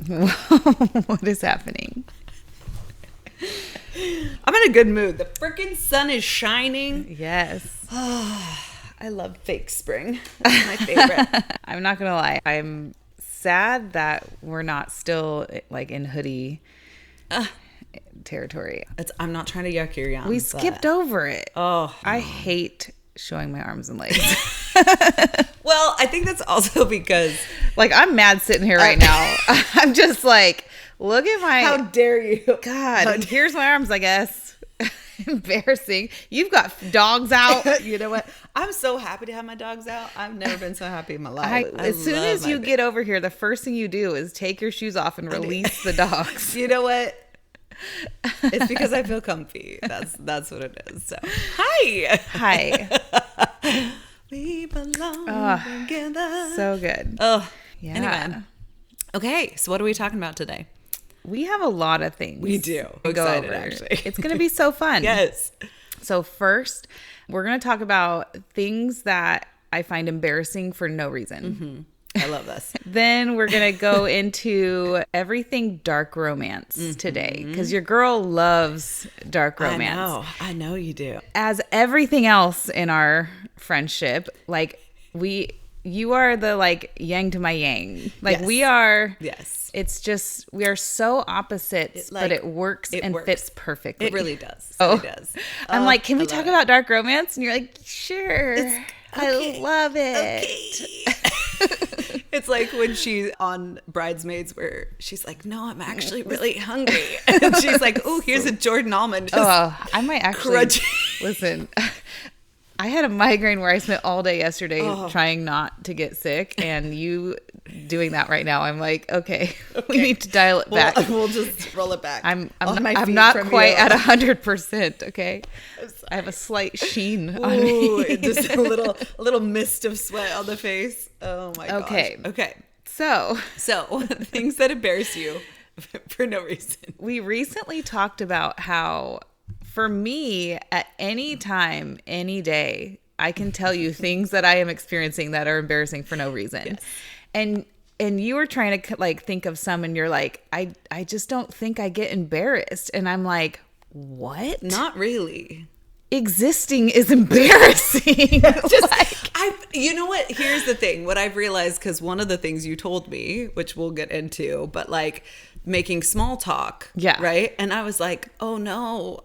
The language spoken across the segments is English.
What is happening? I'm in a good mood. The freaking sun is shining. Yes. I love fake spring. That's my favorite. I'm not gonna lie. I'm sad that we're not still like in hoodie territory. I'm not trying to yuck your yum. We skipped over it. Oh, I hate showing my arms and legs. well, I think that's also because like I'm mad sitting here right now. I'm just like, look at my. How dare you? God, here's my arms, I guess. Embarrassing. You've got dogs out. You know what? I'm so happy to have my dogs out. I've never been so happy in my life. As soon as you get over here, the first thing you do is take your shoes off and release the dogs. You know what? It's because I feel comfy. That's what it is. So, hi. We belong together. So good. Oh, yeah. Anyway. Okay, so what are we talking about today? We have a lot of things. We do. To go over. Actually. It's going to be so fun. Yes. So first, we're going to talk about things that I find embarrassing for no reason. I love this. Then we're going to go into everything dark romance today, because your girl loves dark romance. I know you do. As everything else in our friendship, like you are the like yang to my yang. Like we are. Yes. It's just, we are so opposites, but it works fits perfectly. It really does. Oh, it does. I'm like, can we talk about dark romance? And you're like, sure. Okay. I love it. Okay. It's like when she's on Bridesmaids where she's like, no, I'm actually really hungry. And she's like, oh, here's a Jordan almond. I might actually, listen, I had a migraine where I spent all day yesterday trying not to get sick, and you doing that right now, I'm like, okay. We need to dial it back. We'll just roll it back. I'm not quite at 100%. Okay, I have a slight sheen on me. Just a little mist of sweat on the face. Oh my gosh. Okay. So things that embarrass you for no reason. We recently talked about how, for me, at any time, any day, I can tell you things that I am experiencing that are embarrassing for no reason. Yes. And you were trying to like think of some, and you're like, I just don't think I get embarrassed. And I'm like, what? Not really. Existing is embarrassing. You know what? Here's the thing. What I've realized, because one of the things you told me, which we'll get into, but like making small talk. Yeah. Right. And I was like, oh no,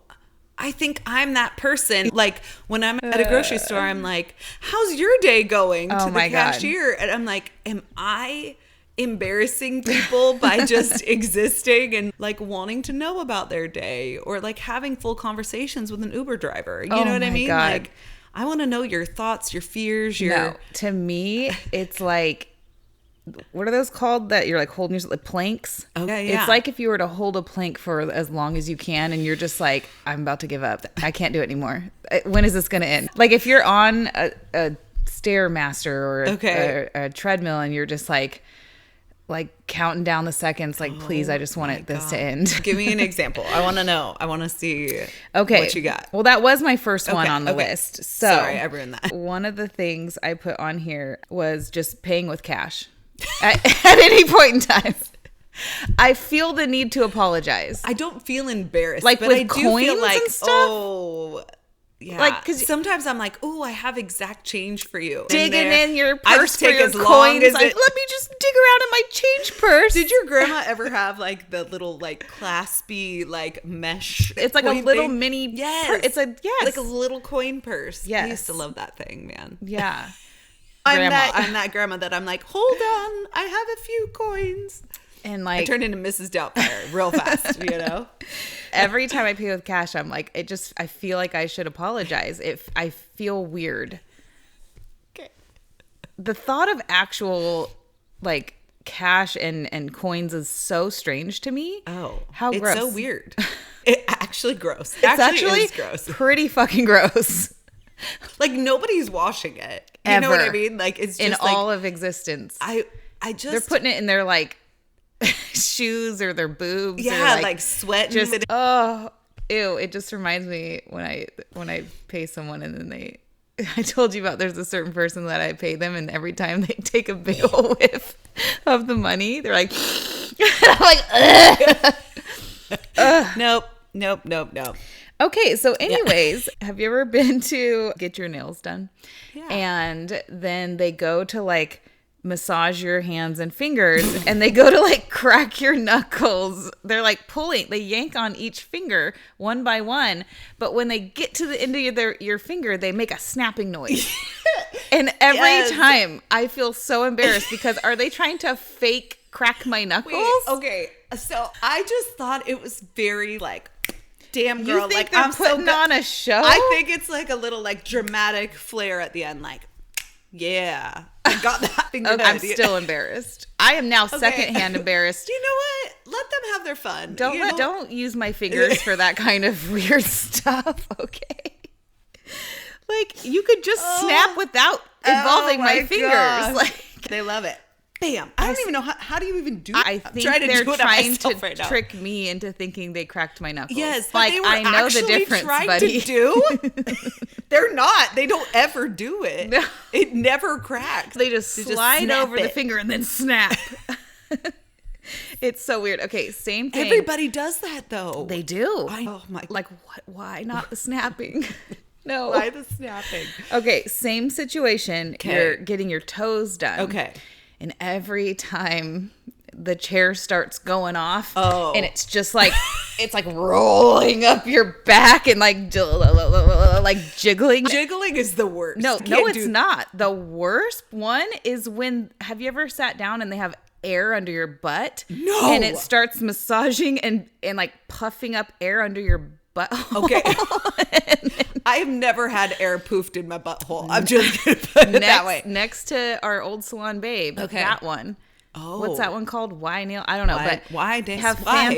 I think I'm that person. Like when I'm at a grocery store, I'm like, how's your day going? To the cashier. God. And I'm like, am I embarrassing people by just existing and like wanting to know about their day, or like having full conversations with an Uber driver? You know what I mean? God. Like, I want to know your thoughts, your fears, No, to me, it's like, what are those called that you're like holding your like planks? Okay, yeah. It's like if you were to hold a plank for as long as you can, and you're just like, I'm about to give up. I can't do it anymore. When is this going to end? Like if you're on a Stairmaster or a treadmill, and you're just like counting down the seconds, like, please, I just want this to end. Give me an example. I want to know. I want to see what you got. Well, that was my first one on the list. So sorry, I ruined that. One of the things I put on here was just paying with cash at any point in time. I feel the need to apologize. I don't feel embarrassed, like but with I do coins feel like, and stuff. Oh, yeah. Like, because sometimes I'm like, oh, I have exact change for you. Digging in your I purse just for take your as long coins. as Like, it. let me just dig around in my change purse. Did your grandma ever have like the little like claspy like mesh? It's like a little thing? mini. Yes. It's like a little coin purse. Yes. I used to love that thing, man. Yeah. I'm that grandma that I'm like, hold on, I have a few coins. And like, I turned into Mrs. Doubtfire real fast, you know? Every time I pay with cash, I'm like, I feel like I should apologize. I feel weird. Okay. The thought of actual like cash and coins is so strange to me. Oh, how it's gross. So weird. It actually gross. It's actually is gross. Pretty fucking gross. Like nobody's washing it. You Ever. know what I mean? Like it's just in like, all of existence. I just they're putting it in their like shoes or their boobs. Yeah, or like sweating. Just ew. It just reminds me when I pay someone and then I told you about there's a certain person that I pay them, and every time they take a big old whiff of the money, they're like I'm like, ugh. Nope. Okay, so anyways, have you ever been to get your nails done? Yeah. And then they go to like massage your hands and fingers and they go to like crack your knuckles. They're like they yank on each finger one by one. But when they get to the end of your finger, they make a snapping noise. And every time I feel so embarrassed because are they trying to fake crack my knuckles? Wait, okay, so I just thought it was very like, damn girl, You think like they're I'm putting so on a show? I think it's like a little like dramatic flair at the end, like, yeah, I got that finger. Okay, I'm still embarrassed. I am now secondhand embarrassed. You know what? Let them have their fun. Don't use my fingers for that kind of weird stuff, okay? Like, you could just snap without involving my fingers. gosh. Like, They love it. Bam. I don't even know how do you even do I that? think they're trying to trick me into thinking they cracked my knuckles. Yes, like they were I know the difference, buddy. To do? They're not. They don't ever do it. No. It never cracks. They just slide over the finger and then snap. It's so weird. Okay, same thing. Everybody does that though. They do. Oh my. Like what? Why not the snapping? No. Why the snapping? Okay, same situation. Okay. You're getting your toes done. Okay. And every time the chair starts going off, and it's just like it's like rolling up your back and like jiggling. Jiggling is the worst. No, it's not. The worst one is when have you ever sat down and they have air under your butt? No. And it starts massaging and like puffing up air under your butthole. Okay. I have never had air poofed in my butthole. I'm just going to put it that way. Next to our old salon babe. Okay. That one. Oh. What's that one called? Why nail? I don't know. Why?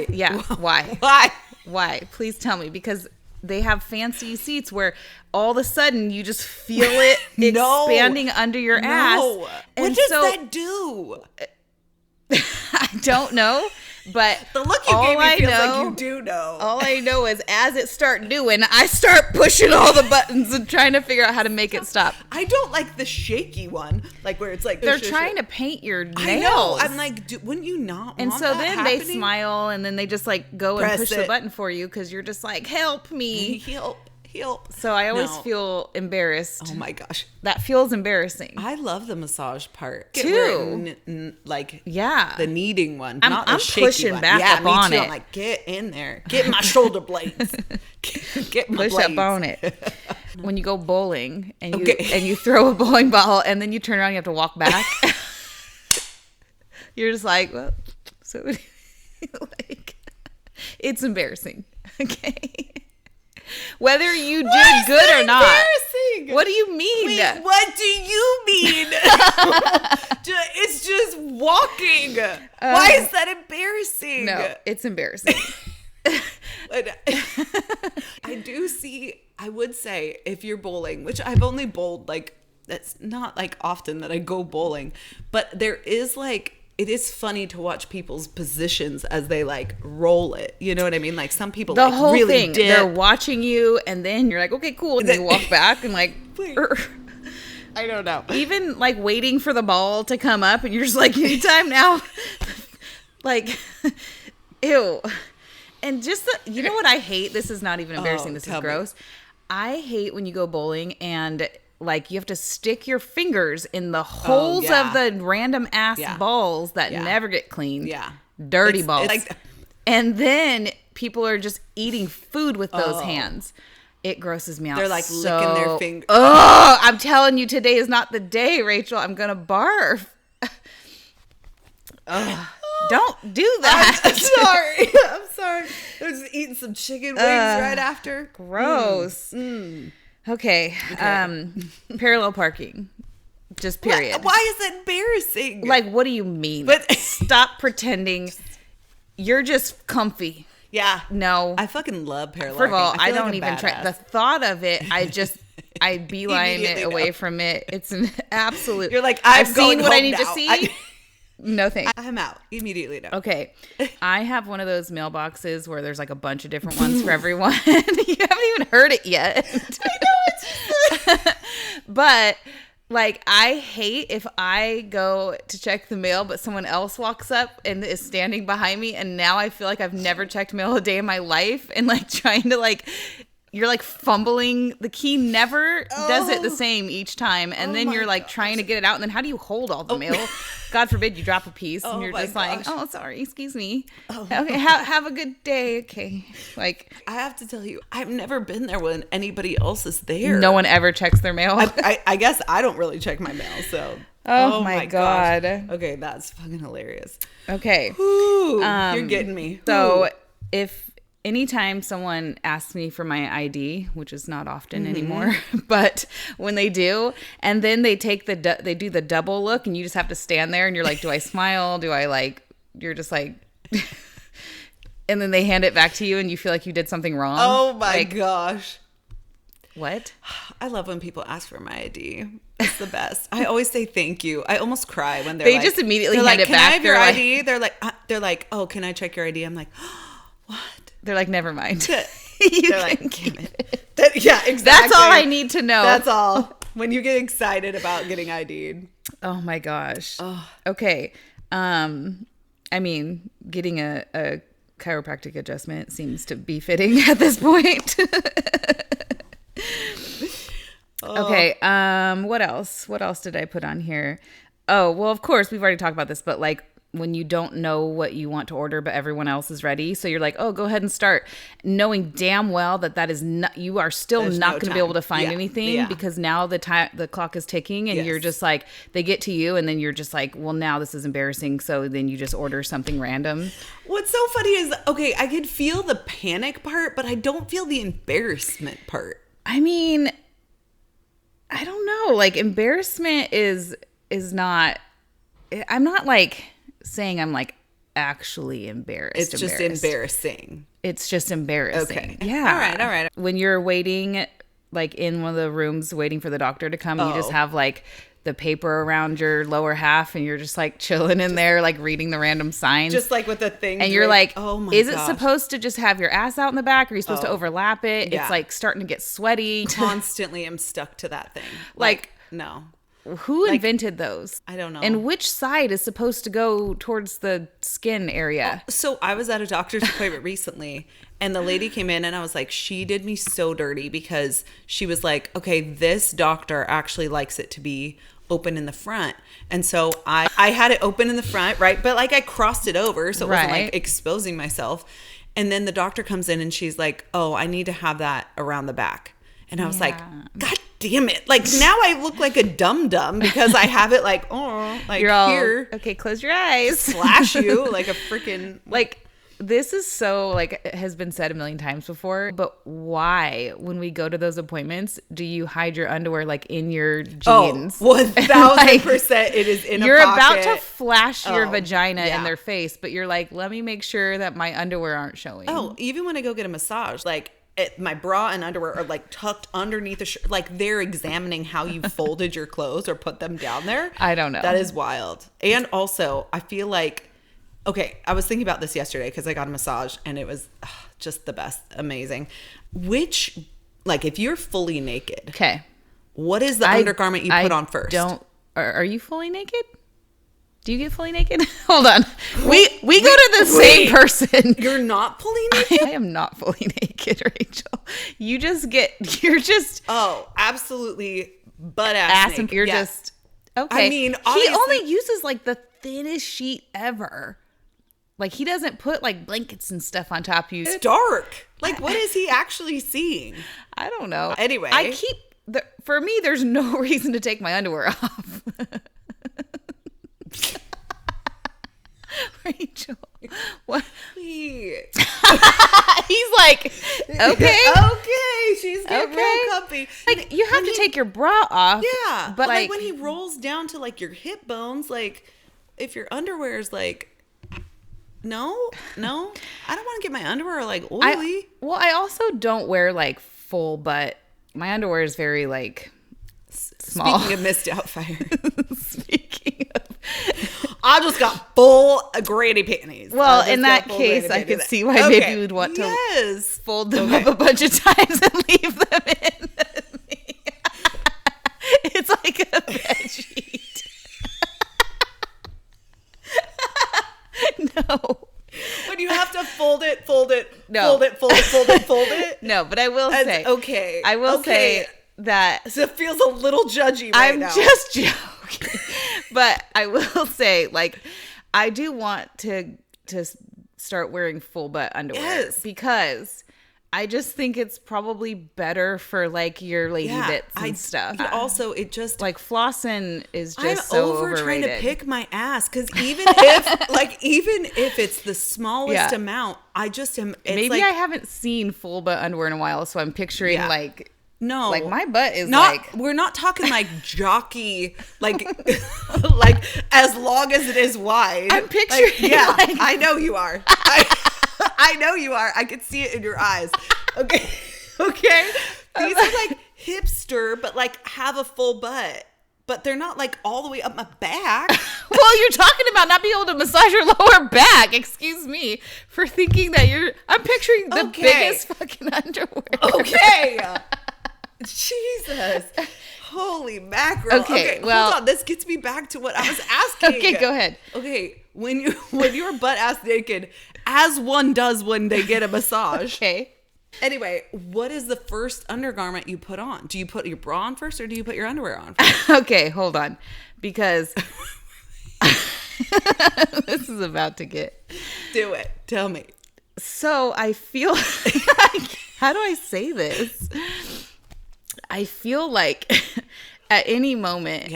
Yeah. Why? Why? Why? Please tell me, because they have fancy seats where all of a sudden you just feel it expanding under your ass. What does that do? I don't know, but the look you gave me feels like you do know. All I know is as it start doing, I start pushing all the buttons and trying to figure out how to make it stop. I don't like the shaky one, like where it's like they're trying to paint your nails. I know. I'm like, wouldn't you not? And want so that then happening? they smile and then they just like go and push the button for you because you're just like, help me, help. So I always feel embarrassed. Oh my gosh, that feels embarrassing. I love the massage part too. The kneading one, I'm not the shaky pushing one. back up me on too. it. I'm like, get in there, get my shoulder blades, get my push blades. up on it. When you go bowling and you throw a bowling ball and then you turn around, you have to walk back. You're just like, well, so like, it's embarrassing. Okay. Whether you did good or not. What do you mean? Wait, what do you mean? It's just walking. Why is that embarrassing? No, it's embarrassing. I would say if you're bowling, which I've only bowled like, that's not like often that I go bowling, but there is like, it is funny to watch people's positions as they like roll it. You know what I mean? Like some people the like whole really thing. dip. They're watching you and then you're like, okay, cool. And then you walk back and like, I don't know. Even like waiting for the ball to come up and you're just like, anytime now. Like, ew. And just, you know what I hate? This is not even embarrassing. This is gross. I hate when you go bowling and like you have to stick your fingers in the holes of the random ass balls that never get cleaned. Yeah. Dirty balls. And then people are just eating food with those hands. It grosses me out. They're like licking their fingers. Oh, I'm telling you, today is not the day, Rachel. I'm going to barf. Don't do that. I'm sorry. I was eating some chicken wings right after. Gross. Okay. Parallel parking. Just period. Why is that embarrassing? Like, what do you mean? But stop pretending. You're just comfy. Yeah. No. I fucking love parallel parking. First of all, I don't like even try. The thought of it, I beeline it away from it. It's an absolute. You're like, I've seen what I need to see. No thanks. I'm out immediately. No. Okay. I have one of those mailboxes where there's like a bunch of different ones for everyone. You haven't even heard it yet. I know. It's but Like, I hate if I go to check the mail, but someone else walks up and is standing behind me, and now I feel like I've never checked mail a day in my life, and like trying to like, you're like fumbling. The key never does it the same each time, and then you're like trying to get it out, and then how do you hold all the mail? God forbid you drop a piece, and you're just like, oh, sorry, excuse me. Okay, have a good day. Okay, like I have to tell you, I've never been there when anybody else is there. No one ever checks their mail. I guess I don't really check my mail, so. Oh my God. Gosh. Okay, that's fucking hilarious. Okay. Ooh, you're getting me. So if anytime someone asks me for my ID, which is not often anymore, but when they do, and then they take they do the double look, and you just have to stand there, and you're like, do I smile? Do I like? You're just like, and then they hand it back to you, and you feel like you did something wrong. Oh my gosh. What? I love when people ask for my ID. It's the best. I always say thank you. I almost cry when they just immediately hand like, it can back. I have your ID? They're like, oh, can I check your ID? I'm like, what? They're like, never mind. They're like, damn it. Yeah, exactly. That's all I need to know. That's all. When you get excited about getting ID'd. Oh my gosh. Oh. Okay. I mean, getting a chiropractic adjustment seems to be fitting at this point. Okay. What else? What else did I put on here? Oh, well, of course, we've already talked about this, but like when you don't know what you want to order, but everyone else is ready. So you're like, oh, go ahead and start, knowing damn well that is not, you are still not going to be able to find anything because now the clock is ticking, and you're just like, they get to you, and then you're just like, well, now this is embarrassing. So then you just order something random. What's so funny is, okay, I could feel the panic part, but I don't feel the embarrassment part. I mean, I don't know. Like, embarrassment is not, I'm not like saying I'm like actually embarrassed. It's just embarrassing. It's just embarrassing. Okay. Yeah. All right. When you're waiting, like in one of the rooms waiting for the doctor to come, you just have like the paper around your lower half, and you're just like chilling in there, like reading the random signs. Just like with the thing. And you're like, oh my is gosh. it supposed to just have your ass out in the back? Or are you supposed to overlap it? Yeah. It's like starting to get sweaty. Constantly am stuck to that thing. Like no. Who invented those? I don't know. And which side is supposed to go towards the skin area? So I was at a doctor's appointment recently, and the lady came in, and I was like, she did me so dirty, because she was like, okay, this doctor actually likes it to be open in the front. And so I had it open in the front, right? But like I crossed it over, so it wasn't like exposing myself. And then the doctor comes in, and she's like, oh, I need to have that around the back. And I was like, God damn it. Like, now I look like a dum-dum because I have it like, oh, like you're all, here. Okay, close your eyes. Slash you like a freaking. Like, this is so, like, it has been said a million times before, but why, when we go to those appointments, do you hide your underwear, like, in your jeans? Oh, 1,000% it is in a pocket. You're about to flash your vagina in their face, but you're like, let me make sure that my underwear aren't showing. Oh, even when I go get a massage, like, my bra and underwear are like tucked underneath the shirt. Like, they're examining how you folded your clothes or put them down there. I don't know. That is wild. And also, I feel like, okay, I was thinking about this yesterday because I got a massage, and it was just the best. Amazing. Which, like, if you're fully naked. Okay. What is the undergarment you put on first? Are you fully naked? Do you get fully naked? Hold on. We go to the same person. You're not fully naked? I am not fully naked, Rachel. You're just. Oh, absolutely butt ass naked. You're just. Okay. I mean, he only uses like the thinnest sheet ever. Like, he doesn't put like blankets and stuff on top of you. It's dark. Like, what is he actually seeing? I don't know. Anyway. For me, there's no reason to take my underwear off. Rachel, what? He's like, okay, she's getting real comfy. Like, you have to take your bra off. Yeah, but like when he rolls down to like your hip bones, like if your underwear is like, no, I don't want to get my underwear like oily. I also don't wear like full butt. My underwear is very like small. Speaking of Miss Doubtfire. Speaking of. I just got full granny panties. Well, in that case, I could see why maybe you would want to fold them up a bunch of times and leave them in. It's like like a bedsheet. No. When you have to fold it, No. fold it. No, but I will say. Okay. I will say that. So it feels a little judgy right now. I'm just joking. But I will say, like, I do want to start wearing full butt underwear. Yes. Because I just think it's probably better for, like, your lady bits and stuff. But also, it just... Like, flossing is just I'm so over overrated. trying to pick my ass, because even if it's the smallest amount, I just am... Maybe I haven't seen full butt underwear in a while, so I'm picturing, like... No, like my butt is not. We're not talking like jockey, like as long as it is wide. I'm picturing. Like, I know you are. I know you are. I can see it in your eyes. Okay. These are like hipster, but like have a full butt, but they're not like all the way up my back. Well, you're talking about not being able to massage your lower back. Excuse me for thinking that you're. I'm picturing the biggest fucking underwear. Okay. Jesus. Holy mackerel. Okay, well, hold on. This gets me back to what I was asking. Okay, go ahead. Okay, when you're butt ass naked, as one does when they get a massage. Okay. Anyway, what is the first undergarment you put on? Do you put your bra on first or do you put your underwear on first? Okay, hold on. Because this is about to get... Do it. Tell me. So I feel like... How do I say this? I feel like at any moment,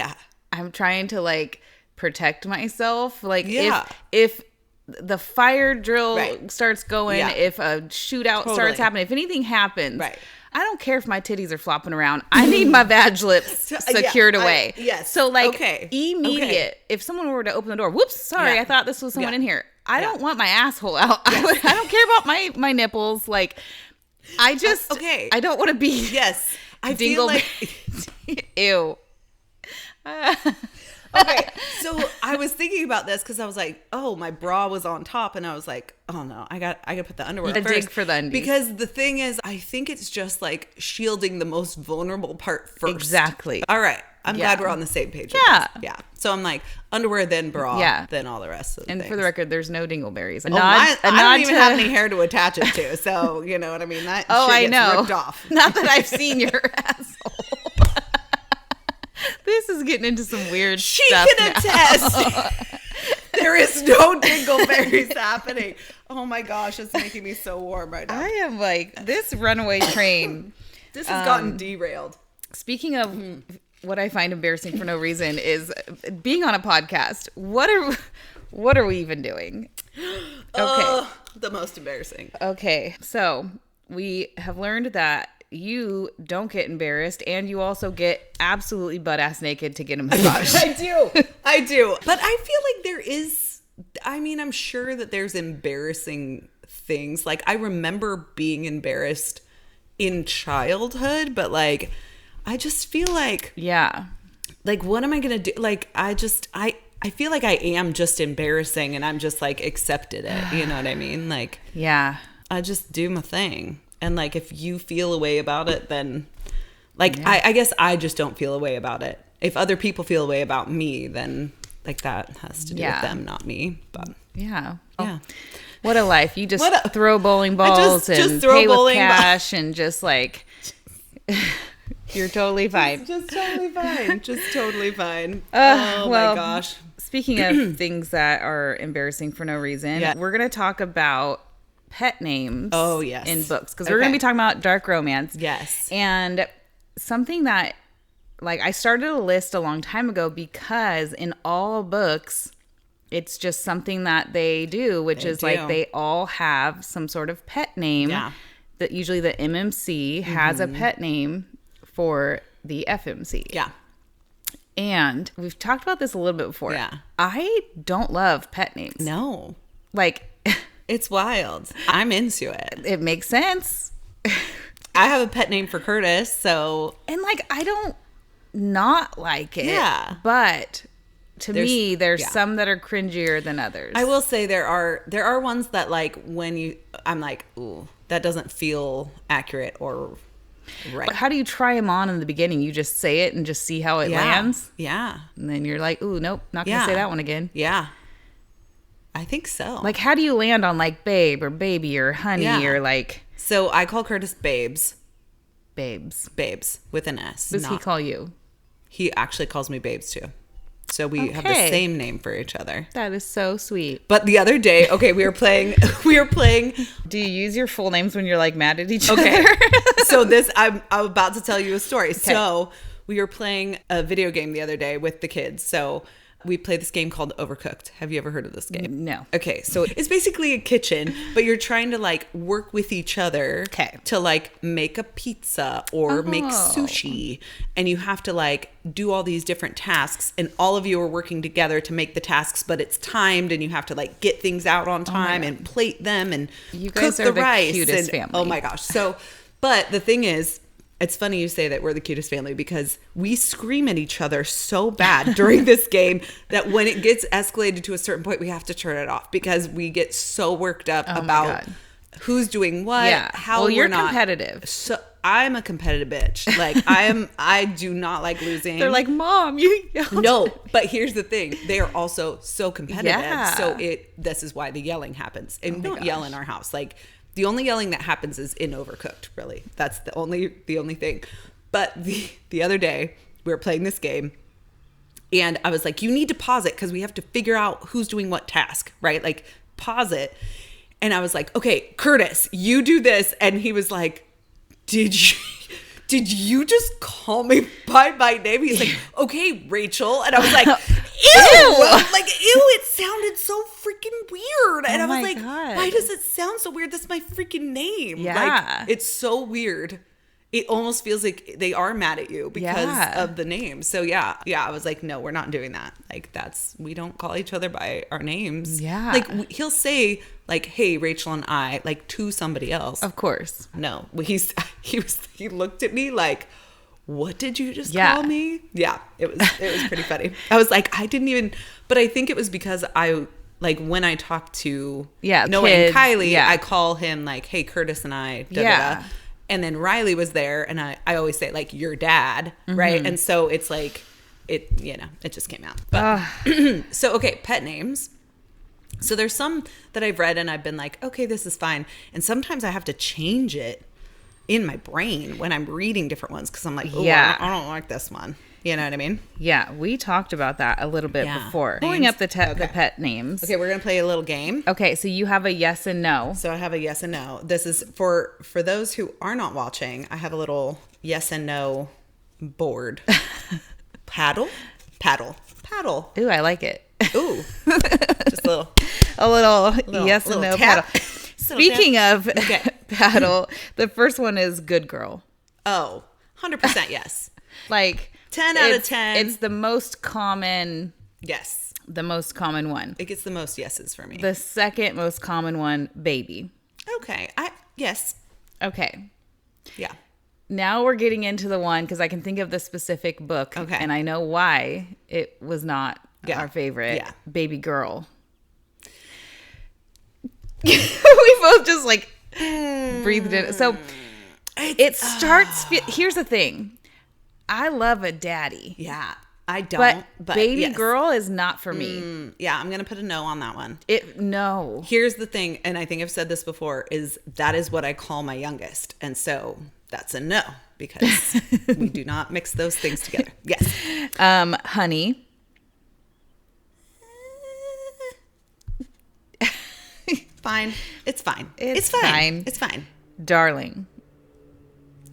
I'm trying to like protect myself. Like if the fire drill starts going, if a shootout starts happening, if anything happens, I don't care if my titties are flopping around. I need my vag lips secured away. So like immediate, if someone were to open the door, whoops, sorry, I thought this was someone in here. I don't want my asshole out. I don't care about my nipples. Like I just, I don't want to be. Yes. I feel like ew. Okay, so I was thinking about this because I was like, oh, my bra was on top, and I was like, oh no, I got to put the underwear first. Dig for the undies. Because the thing is, I think it's just like shielding the most vulnerable part first. Exactly. All right, I'm glad we're on the same page. Yeah. So I'm like underwear, then bra, then all the rest of the things. For the record, there's no dingleberries. I don't even have any hair to attach it to, so you know what I mean. That shit gets ripped off. Not that I've seen your asshole. This is getting into some weird stuff. She can attest. There is no dingleberries happening. Oh my gosh, it's making me so warm right now. I am like, this runaway train. This has gotten derailed. Speaking of what I find embarrassing for no reason is being on a podcast. What are we even doing? Okay. The most embarrassing. Okay. So we have learned that you don't get embarrassed, and you also get absolutely butt ass naked to get a massage. I do. But I feel like there is, I mean, I'm sure that there's embarrassing things. Like I remember being embarrassed in childhood, but like, I just feel like, like, what am I going to do? Like, I feel like I am just embarrassing and I'm just like accepted it. You know what I mean? Like, I just do my thing. And like, if you feel a way about it, then like, I guess I just don't feel a way about it. If other people feel a way about me, then like that has to do with them, not me. But what a life. You just throw bowling balls and pay with cash and just like, you're totally fine. Just totally fine. Just totally fine. Oh my gosh. Speaking of things that are embarrassing for no reason, we're going to talk about pet names in books, because we're going to be talking about dark romance. Yes. And something that, like, I started a list a long time ago because in all books, it's just something that they do, which is like they all have some sort of pet name. Yeah. That usually the MMC has a pet name for the FMC. Yeah. And we've talked about this a little bit before. Yeah. I don't love pet names. No. Like, it's wild. I'm into it. It makes sense. I have a pet name for Curtis, so. And like, I don't not like it. Yeah. But me, there's some that are cringier than others. I will say there are ones that like when I'm like, ooh, that doesn't feel accurate or Right. But how do you try them on in the beginning? You just say it and just see how it lands? Yeah. And then you're like, ooh, nope, not going to say that one again. Yeah. I think so. Like, how do you land on like babe or baby or honey or like... So I call Curtis Babes. Babes. Babes with an S. What does he call you? He actually calls me Babes too. So we have the same name for each other. That is so sweet. But the other day, we were playing. Do you use your full names when you're like mad at each other? Okay. So I'm about to tell you a story. Okay. So we were playing a video game the other day with the kids. So we play this game called Overcooked. Have you ever heard of this game? No. Okay, so it's basically a kitchen, but you're trying to like work with each other to like make a pizza or make sushi, and you have to like do all these different tasks, and all of you are working together to make the tasks, but it's timed, and you have to like get things out on time and plate them and you guys cook are the rice. Cutest family. Oh my gosh. So, but the thing is, it's funny you say that we're the cutest family because we scream at each other so bad during this game that when it gets escalated to a certain point, we have to turn it off because we get so worked up about who's doing what, how you're competitive. So I'm a competitive bitch. Like I do not like losing. They're like, Mom, you yelled. No, but here's the thing. They are also so competitive. Yeah. So this is why the yelling happens. And we don't yell in our house. Like, the only yelling that happens is in Overcooked, really. That's the only thing. But the other day, we were playing this game, and I was like, you need to pause it because we have to figure out who's doing what task, right? Like, pause it. And I was like, okay, Curtis, you do this. And he was like, did you just call me by my name? He's like, okay, Rachel. And I was like, ew. Like, ew, it sounded so freaking weird. And I was like, why does it sound so weird? That's my freaking name. Yeah. Like, it's so weird. It almost feels like they are mad at you because of the name. So yeah, I was like, no, we're not doing that. Like, we don't call each other by our names. Yeah. Like, he'll say like, hey, Rachel and I, like, to somebody else. Of course. No, he looked at me like, what did you just call me? Yeah, it was pretty funny. I was like, I didn't even, but I think it was because like when I talk to Noah and Kylie, I call him like, hey, Curtis and I, da-da-da. And then Riley was there, and I always say like your dad, right? And so it's like it just came out. But so okay, pet names. So there's some that I've read and I've been like, okay, this is fine. And sometimes I have to change it in my brain when I'm reading different ones because I'm like, oh, I don't like this one. You know what I mean? Yeah, we talked about that a little bit before. Pulling up the pet names. Okay, we're going to play a little game. Okay, so you have a yes and no. So I have a yes and no. This is for those who are not watching, I have a little yes and no board. Paddle. Ooh, I like it. Ooh. Just a little yes and no tap. paddle. Speaking of paddle, the first one is good girl. Oh, 100% yes. Like 10 out of 10. It's the most common. Yes. The most common one. It gets the most yeses for me. The second most common one, baby. Okay. Yes. Okay. Yeah. Now we're getting into the one because I can think of the specific book. Okay. And I know why it was not our favorite. Yeah. Baby girl. We both just like breathed in. So it starts. Here's the thing. I love a daddy. Yeah, I don't. But baby girl is not for me. Yeah, I'm gonna put a no on that one. No. Here's the thing, and I think I've said this before: that is what I call my youngest, and so that's a no because we do not mix those things together. Yes. Honey. Fine. It's fine. It's fine. It's fine. Darling.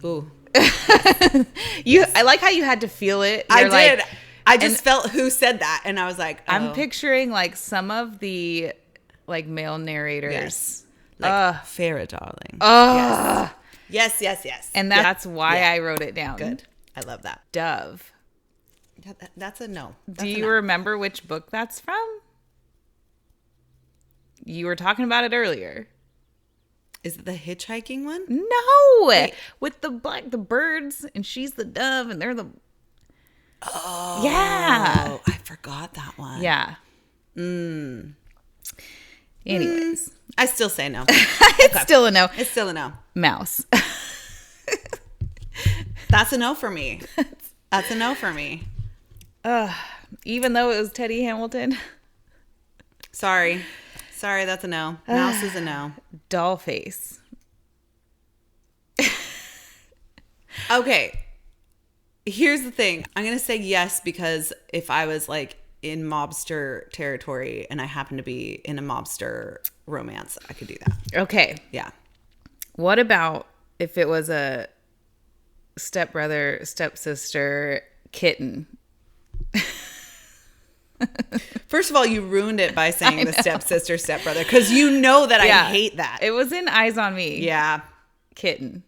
Ooh. I like how you had to feel it. I did. I just felt who said that, and I was like, oh. I'm picturing like some of the like male narrators. Yes. Like Farrah Darling. Yes. And that's why I wrote it down. Good. I love that. Dove. That's a no. Do you remember which book that's from? You were talking about it earlier. Is it the hitchhiking one? No. Wait. With the birds, and she's the dove, and they're the... Oh. Yeah. I forgot that one. Yeah. Anyways. I still say no. It's still a no. It's still a no. Mouse. That's a no for me. That's a no for me. Even though it was Teddy Hamilton. Sorry, that's a no. Mouse is a no. Doll face. Okay. Here's the thing. I'm going to say yes because if I was like in mobster territory and I happen to be in a mobster romance, I could do that. Okay. Yeah. What about if it was a stepbrother, stepsister, kitten? First of all, you ruined it by saying the stepsister, stepbrother, because you know that I hate that. It was in Eyes on Me. Yeah. Kitten.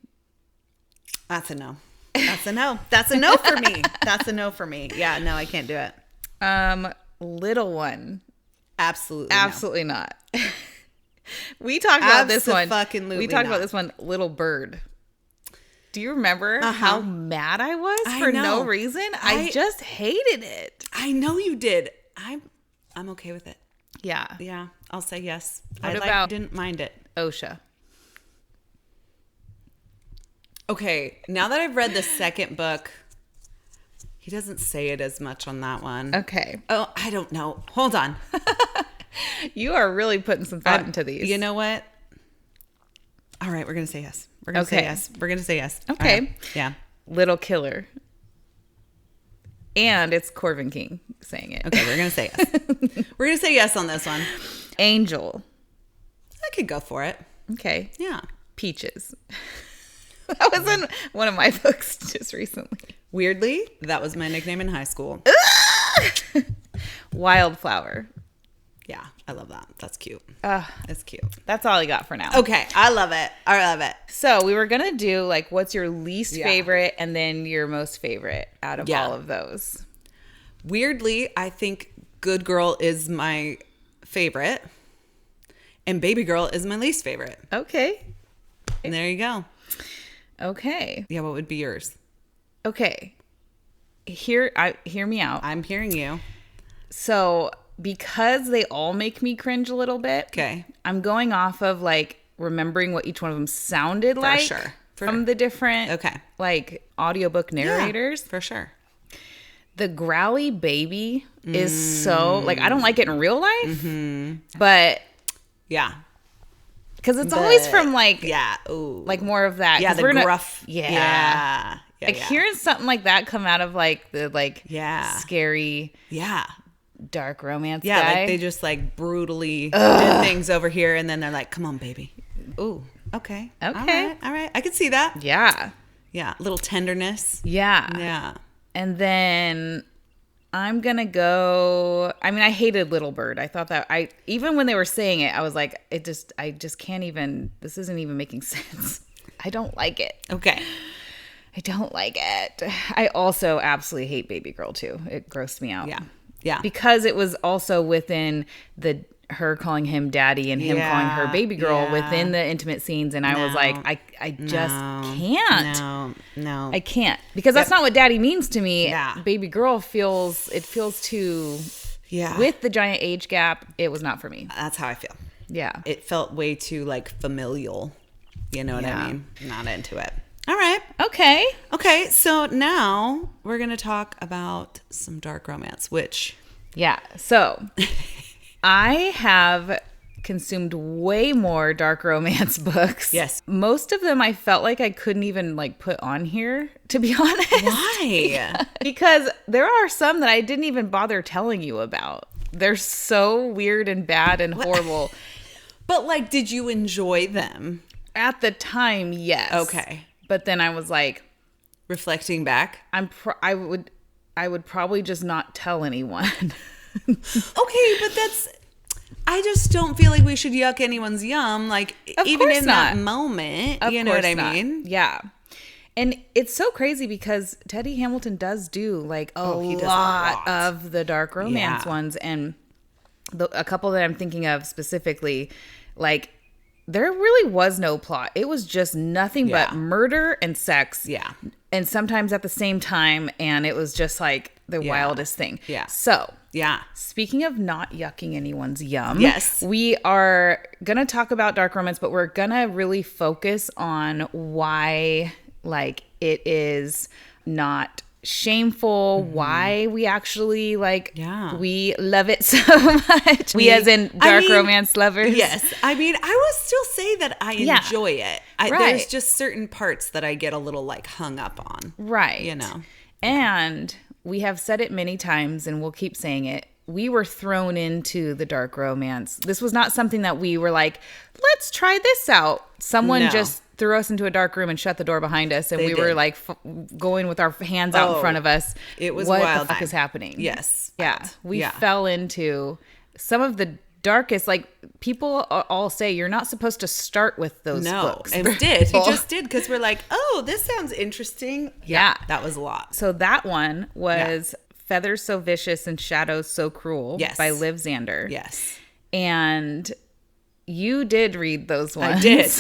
That's a no. That's a no. That's a no for me. That's a no for me. Yeah, no, I can't do it. Little one. Absolutely not. We talked about this one. We talked about this one, Little Bird. Do you remember how mad I was for no reason? I just hated it. I know you did. I'm okay with it. Yeah. Yeah, I'll say yes. I didn't mind it. OSHA. Okay, now that I've read the second book, he doesn't say it as much on that one. Okay. Oh, I don't know. Hold on. You are really putting some thought into these. You know what? All right, we're going to say yes. We're going to say yes. We're going to say yes. Okay. Right. Yeah. Little Killer. And it's Corvin King saying it. Okay, we're going to say yes. We're going to say yes on this one. Angel. I could go for it. Okay. Yeah. Peaches. That was in one of my books just recently. Weirdly, that was my nickname in high school. Wildflower. Yeah, I love that. That's cute. It's cute. That's all I got for now. Okay, I love it. I love it. So we were going to do like what's your least favorite and then your most favorite out of all of those. Weirdly, I think Good Girl is my favorite and Baby Girl is my least favorite. Okay. And there you go. Okay. Yeah, what would be yours? Okay. Hear me out. I'm hearing you. So because they all make me cringe a little bit. Okay. I'm going off of like remembering what each one of them sounded like. Sure. From the different like audiobook narrators. Yeah, for sure. The growly baby is so like I don't like it in real life. But yeah. Because it's always from like ooh, like more of that. Yeah, the gruff. Yeah. Like hearing something like that come out of like the like scary dark romance guy. Like they just like brutally did things over here and then they're like, come on, baby. Ooh, okay. All right. I can see that. Yeah. Yeah. A little tenderness. Yeah. Yeah. And then I'm going to go, I mean, I hated Little Bird. I thought that even when they were saying it, I was like, I just can't even, this isn't even making sense. I don't like it. Okay. I don't like it. I also absolutely hate Baby Girl too. It grossed me out. Yeah. Yeah. Because it was also within her calling him daddy and him calling her baby girl within the intimate scenes. And I was like, I just can't. No. I can't. Because that's not what daddy means to me. Yeah. Baby girl feels too... Yeah. With the giant age gap, it was not for me. That's how I feel. Yeah. It felt way too like familial. You know what I mean? Not into it. All right. Okay. So now we're going to talk about some dark romance, which... Yeah. So I have consumed way more dark romance books. Yes. Most of them I felt like I couldn't even like put on here, to be honest. Why? Because there are some that I didn't even bother telling you about. They're so weird and bad and horrible. But like, did you enjoy them? At the time, yes. Okay. But then I was like, reflecting back, I would probably just not tell anyone. Okay, but I just don't feel like we should yuck anyone's yum. Like even in that moment, you know what I mean? Yeah. And it's so crazy because Teddy Hamilton does do like a lot of the dark romance ones. And a couple that I'm thinking of specifically, like there really was no plot. It was just nothing but murder and sex. Yeah. And sometimes at the same time. And it was just like the wildest thing. Yeah. So. Yeah. Speaking of not yucking anyone's yum. Yes. We are going to talk about dark romance, but we're going to really focus on why like it is not shameful, why we actually we love it so much. We as in dark romance lovers. Yes. I mean, I will still say that I enjoy it. There's just certain parts that I get a little like hung up on. Right. You know. And we have said it many times and we'll keep saying it. We were thrown into the dark romance. This was not something that we were like, let's try this out. Someone just threw us into a dark room and shut the door behind us, and we were like going with our hands out in front of us. It was what wild. the fuck is happening? Yes. Yeah. We fell into some of the darkest, like people all say you're not supposed to start with those books. And we did. He just did, because we're like, oh, this sounds interesting. Yeah. That was a lot. So that one was Feathers So Vicious and Shadows So Cruel by Liv Zander. Yes. And you did read those ones. I did.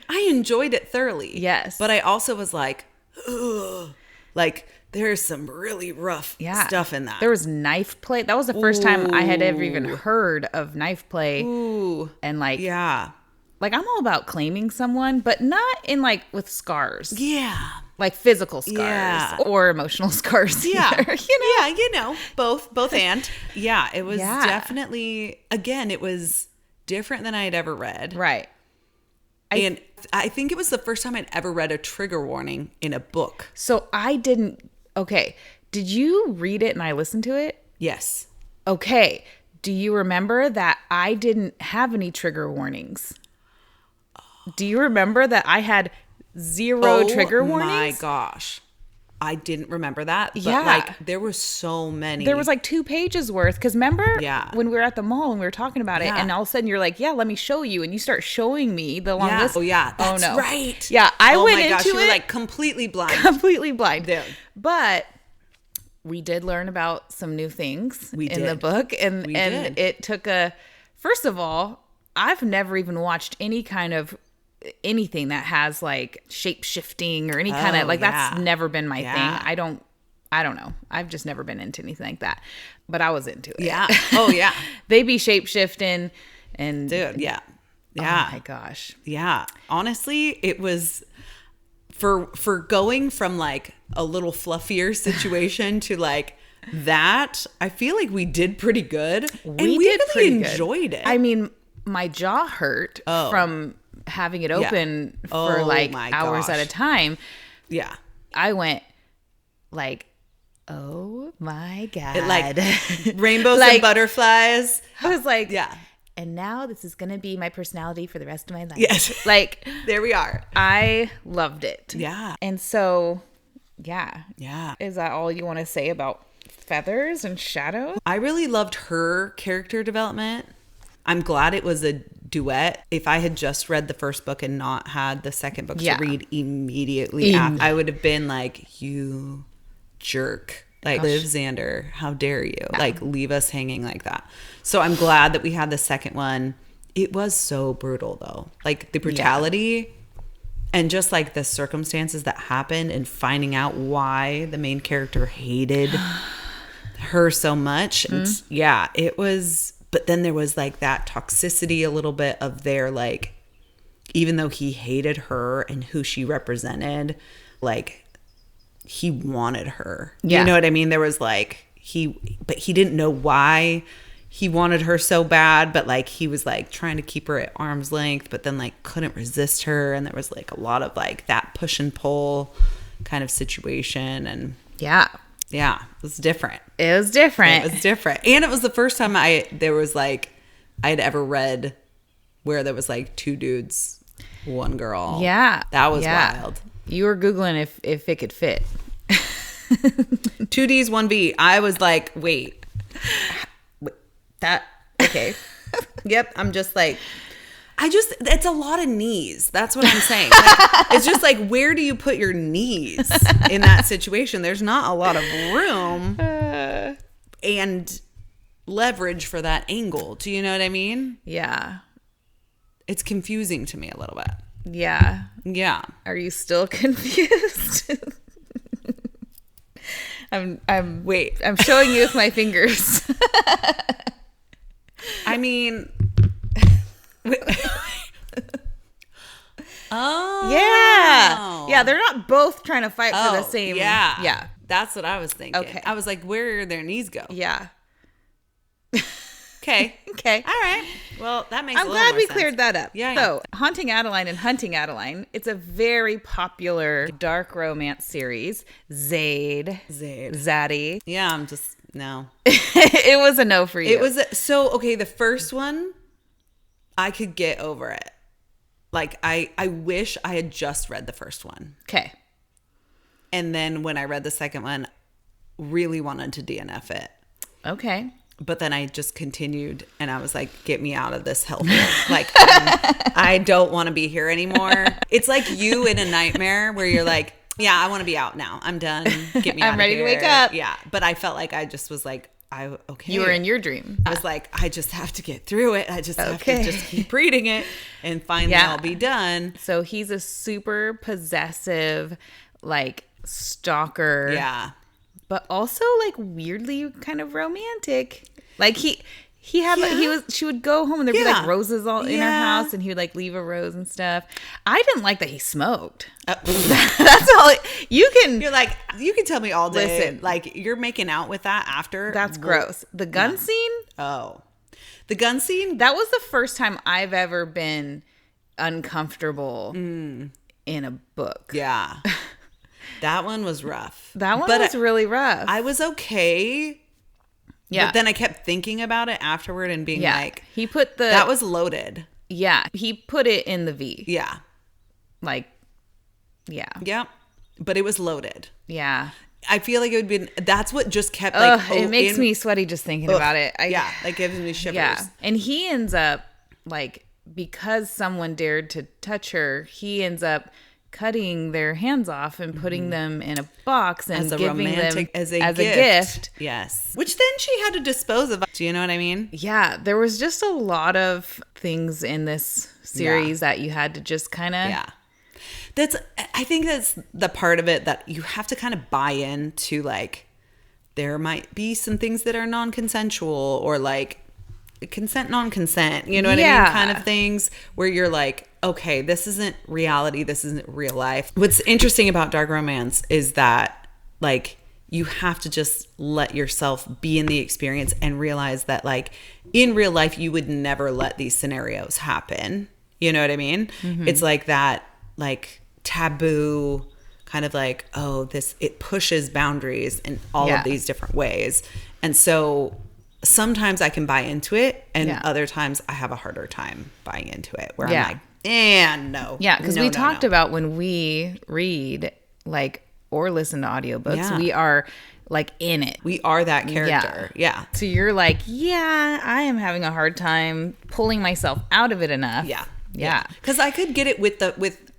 I enjoyed it thoroughly. Yes. But I also was like, ugh. Like, there's some really rough stuff in that. There was knife play. That was the first time I had ever even heard of knife play. Ooh. And like, like I'm all about claiming someone, but not in like with scars. Yeah. Like physical scars or emotional scars. Yeah. Either, you know? Yeah, you know, both and. Yeah, it was definitely, again, it was different than I had ever read. Right. And I think it was the first time I'd ever read a trigger warning in a book. So I didn't. Okay. Did you read it and I listened to it? Yes. Okay. Do you remember that I didn't have any trigger warnings? Do you remember that I had zero trigger warnings? Oh my gosh. I didn't remember that. But like there were so many. There was like 2 pages worth. Because remember when we were at the mall and we were talking about it, and all of a sudden you're like, let me show you. And you start showing me the long list. Oh, yeah. That's right. Yeah. I went into you were like completely blind. Completely blind. Dude. But we did learn about some new things in the book. And it took first of all, I've never even watched any kind of anything that has like shape shifting or any kind of that's never been my thing. I don't know. I've just never been into anything like that, but I was into it. Yeah. Oh yeah. They be shape shifting and dude. Yeah. Yeah. Oh my gosh. Yeah. Honestly, it was for going from like a little fluffier situation to like that. I feel like we did pretty good. We did really enjoyed it. I mean, my jaw hurt from having it open for like hours at a time. Yeah. I went like, oh my God. It like rainbows and butterflies. I was like, and now this is going to be my personality for the rest of my life. Yes. Like, there we are. I loved it. Yeah. And so, yeah. Yeah. Is that all you want to say about Feathers and Shadows? I really loved her character development. I'm glad it was a duet. If I had just read the first book and not had the second book to read immediately after, I would have been like, you jerk. Like, Liv Zander, how dare you? Like, leave us hanging like that. So I'm glad that we had the second one. It was so brutal, though. Like, the brutality and just, like, the circumstances that happened and finding out why the main character hated her so much. And it was... But then there was like that toxicity a little bit of their like, even though he hated her and who she represented, like he wanted her. Yeah. You know what I mean? There was like, but he didn't know why he wanted her so bad, but like he was like trying to keep her at arm's length, but then like couldn't resist her. And there was like a lot of like that push and pull kind of situation. And yeah, it was different. It was different. And it was the first time I'd ever read where there was like 2 dudes, 1 girl. Yeah. That was wild. You were Googling if it could fit. 2 Ds, 1 V. I was like, wait, that, okay. Yep. I'm just like, it's a lot of knees. That's what I'm saying. Like, it's just like, where do you put your knees in that situation? There's not a lot of room and leverage for that angle. Do you know what I mean? Yeah. It's confusing to me a little bit. Yeah. Yeah. Are you still confused? I'm showing you with my fingers. I mean... Oh yeah, Yeah, they're not both trying to fight for the same. Yeah. Yeah. That's what I was thinking. Okay. I was like, where do their knees go? Yeah. Okay. Okay. All right. Well, that makes I'm a little glad more we sense. cleared that up. Yeah. So, Haunting Adeline and Hunting Adeline, it's a very popular dark romance series. Zadie. Yeah, I'm just, no. It was a no for you. It was, okay, the first one, I could get over it. Like, I wish I had just read the first one. Okay. And then when I read the second one, really wanted to DNF it. Okay. But then I just continued and I was like, get me out of this hellhole. Like, I don't want to be here anymore. It's like you in a nightmare where you're like, yeah, I want to be out now. I'm done. Get me out I'm of ready here. to wake up. Yeah. But I felt like I just was like, okay. You were in your dream. I was like, I just have to get through it. I just have to just keep reading it and finally I'll be done. So he's a super possessive, like, stalker. Yeah. But also like weirdly kind of romantic. Like she would go home and there'd be like roses all in her house and he would like leave a rose and stuff. I didn't like that he smoked. That's all you can tell me all day. Listen, like you're making out with that after. That's gross. The gun scene? Oh. The gun scene? That was the first time I've ever been uncomfortable in a book. Yeah. That one was rough. That one was really rough. I was okay. Yeah. But then I kept thinking about it afterward and being like, he put that was loaded. Yeah. He put it in the V. Yeah. Like, yeah. Yeah. But it was loaded. Yeah. I feel like it would be, that's what just kept like, it makes me sweaty just thinking about it. That gives me shivers. Yeah. And he ends up like, because someone dared to touch her, he ends up cutting their hands off and putting them in a box and giving them as a gift. Yes. Which then she had to dispose of. Do you know what I mean? Yeah. There was just a lot of things in this series that you had to just kind of. Yeah. I think that's the part of it that you have to kind of buy into, like, there might be some things that are non-consensual or like consent, non-consent, you know what I mean? Kind of things where you're like, okay, this isn't reality. This isn't real life. What's interesting about dark romance is that, like, you have to just let yourself be in the experience and realize that, like, in real life, you would never let these scenarios happen. You know what I mean? Mm-hmm. It's like that, like, taboo kind of like, it pushes boundaries in all of these different ways. And so sometimes I can buy into it and other times I have a harder time buying into it where I'm like, no. Yeah, because we talked about when we read, like, or listen to audiobooks, we are, like, in it. We are that character. Yeah. So you're like, I am having a hard time pulling myself out of it enough. Yeah. Because I could get it with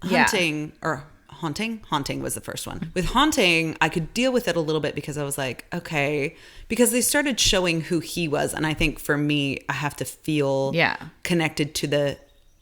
hunting or haunting. Haunting was the first one. With haunting, I could deal with it a little bit because I was like, okay, because they started showing who he was. And I think for me, I have to feel connected to the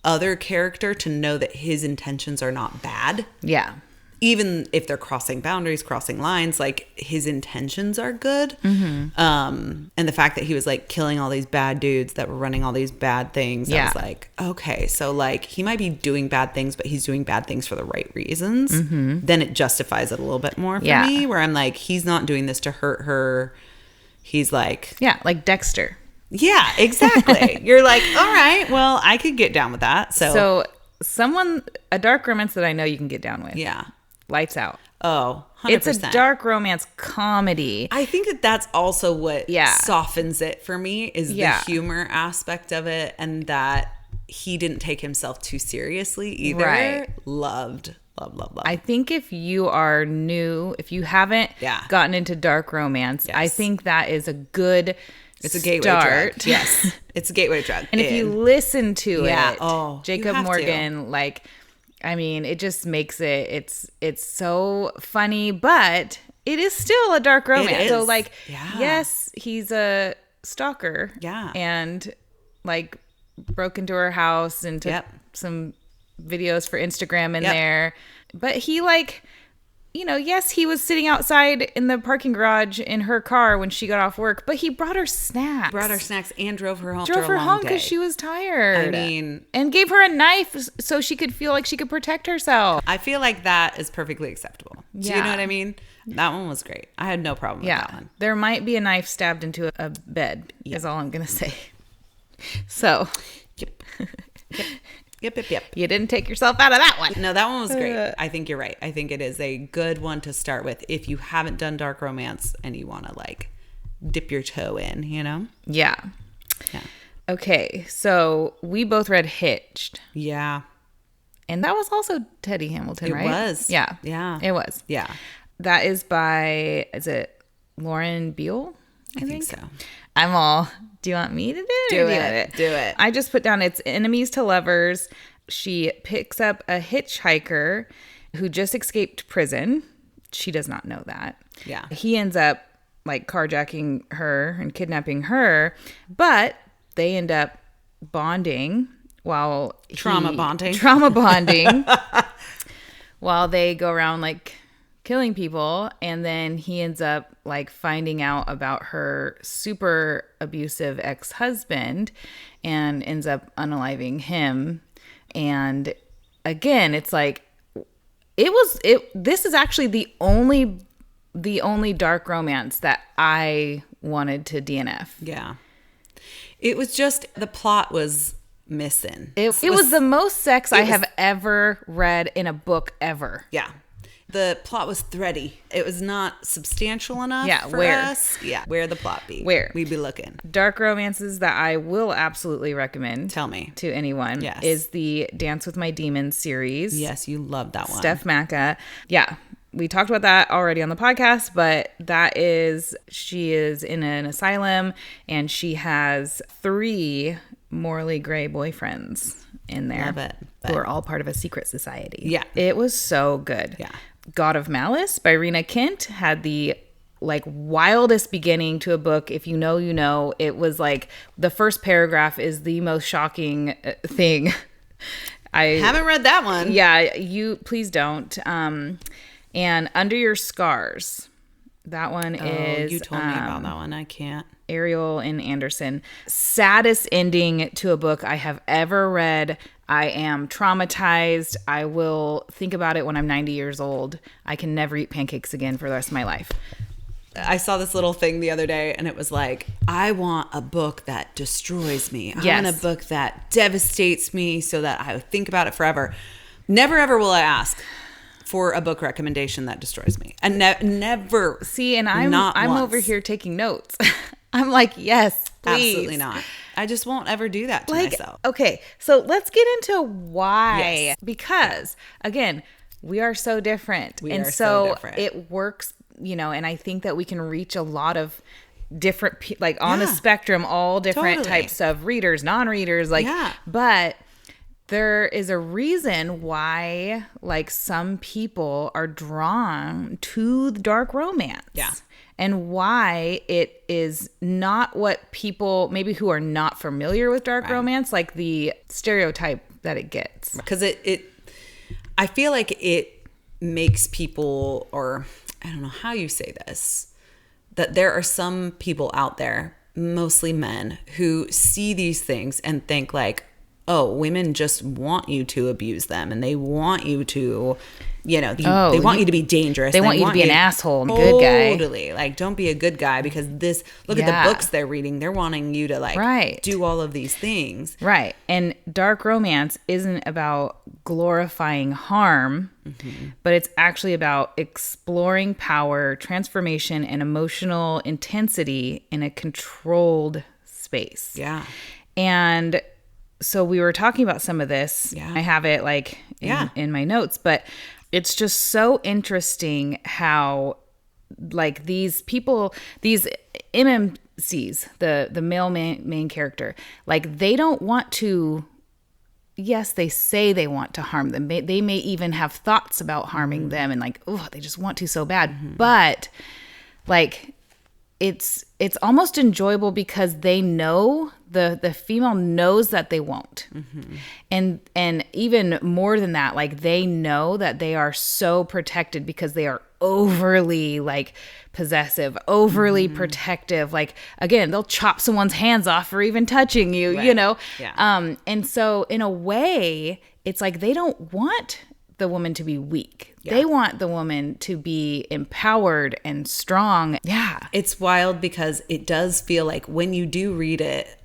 other character to know that his intentions are not bad. Yeah. Even if they're crossing boundaries, crossing lines, like, his intentions are good. Mm-hmm. And the fact that he was, like, killing all these bad dudes that were running all these bad things, I was like, okay, so, like, he might be doing bad things, but he's doing bad things for the right reasons. Mm-hmm. Then it justifies it a little bit more for me, where I'm like, he's not doing this to hurt her. He's like... Yeah, like Dexter. Yeah, exactly. You're like, all right, well, I could get down with that. So a dark romance that I know you can get down with. Yeah. Lights Out. Oh, 100%. It's a dark romance comedy. I think that that's also what softens it for me is the humor aspect of it, and that he didn't take himself too seriously either. Right. Love. I think if you are new, if you haven't gotten into dark romance, I think that is a good It's a gateway drug. Yes. It's a gateway drug. And if you listen to it, Jacob Morgan, like, I mean, it just makes it's so funny, but it is still a dark romance. So, like, yes, he's a stalker. Yeah. And, like, broke into her house and took some videos for Instagram in there. But he, like, yes, he was sitting outside in the parking garage in her car when she got off work, but he brought her snacks. And drove her home. Drove her home because she was tired. And gave her a knife so she could feel like she could protect herself. I feel like that is perfectly acceptable. Do you know what I mean? That one was great. I had no problem with that one. There might be a knife stabbed into a bed, is all I'm going to say. So. Yep. You didn't take yourself out of that one. No, that one was great. I think you're right. I think it is a good one to start with if you haven't done dark romance and you want to like dip your toe in, Yeah. Okay, so we both read Hitched. Yeah. And that was also Teddy Hamilton, right? It was. Yeah. It was. Yeah. That is by, is it Lauren Beale? I think so. I'm all, do you want me to do it? Do it. I just put down it's enemies to lovers. She picks up a hitchhiker who just escaped prison. She does not know that. Yeah. He ends up like carjacking her and kidnapping her, but they end up bonding while trauma bonding while they go around like killing people, and then he ends up like finding out about her super abusive ex-husband and ends up unaliving him. And again, it's like this is actually the only dark romance that I wanted to DNF. Yeah. It was just the plot was missing. It was the most sex I have ever read in a book ever. Yeah. The plot was thready. It was not substantial enough for us. Yeah. Where the plot be? Where? We'd be looking. Dark romances that I will absolutely recommend. Tell me. To anyone. Yes. Is the Dance with My Demons series. Yes, you love that one. Steph Macca. Yeah. We talked about that already on the podcast, but she is in an asylum and she has 3 morally gray boyfriends in there. Love it. Who are all part of a secret society. Yeah. It was so good. Yeah. God of Malice by Rena Kent had the like wildest beginning to a book. If you know, you know. It was like the first paragraph is the most shocking thing. I haven't read that one. Yeah, you please don't. And Under Your Scars. That one is... You told me about that one. I can't. Ariel and Anderson. Saddest ending to a book I have ever read. I am traumatized. I will think about it when I'm 90 years old. I can never eat pancakes again for the rest of my life. I saw this little thing the other day and it was like, I want a book that destroys me. I want a book that devastates me so that I think about it forever. Never ever will I ask for a book recommendation that destroys me. And never. See, and I'm over here taking notes. I'm like, yes, please. Absolutely not. I just won't ever do that to myself. Okay, so let's get into why. Yes. Because, again, we are so different. We are so different. It works, and I think that we can reach a lot of different, on a spectrum, all different types of readers, non-readers. But there is a reason why, some people are drawn to the dark romance. Yeah. And why it is not what people, maybe who are not familiar with dark romance, like the stereotype that it gets. Because I feel like it makes people, or I don't know how you say this, that there are some people out there, mostly men, who see these things and think like, oh, women just want you to abuse them and they want you to, they want you to be dangerous. They want you to be an asshole, good guy. Totally. Like, don't be a good guy because look at the books they're reading. They're wanting you to do all of these things. Right. And dark romance isn't about glorifying harm, but it's actually about exploring power, transformation, and emotional intensity in a controlled space. Yeah. And so we were talking about some of this. Yeah. I have it in my notes, but it's just so interesting how these people, these MMCs, the male main character, they don't want to, yes, they say they want to harm them. They may even have thoughts about harming them and they just want to so bad. But it's almost enjoyable because they know the female knows that they won't. And even more than that, like they know that they are so protected because they are overly like possessive, overly protective. Like again, they'll chop someone's hands off for even touching you, you know? Yeah. And so in a way, it's like they don't want the woman to be weak. Yeah. They want the woman to be empowered and strong. Yeah. It's wild because it does feel like when you do read it,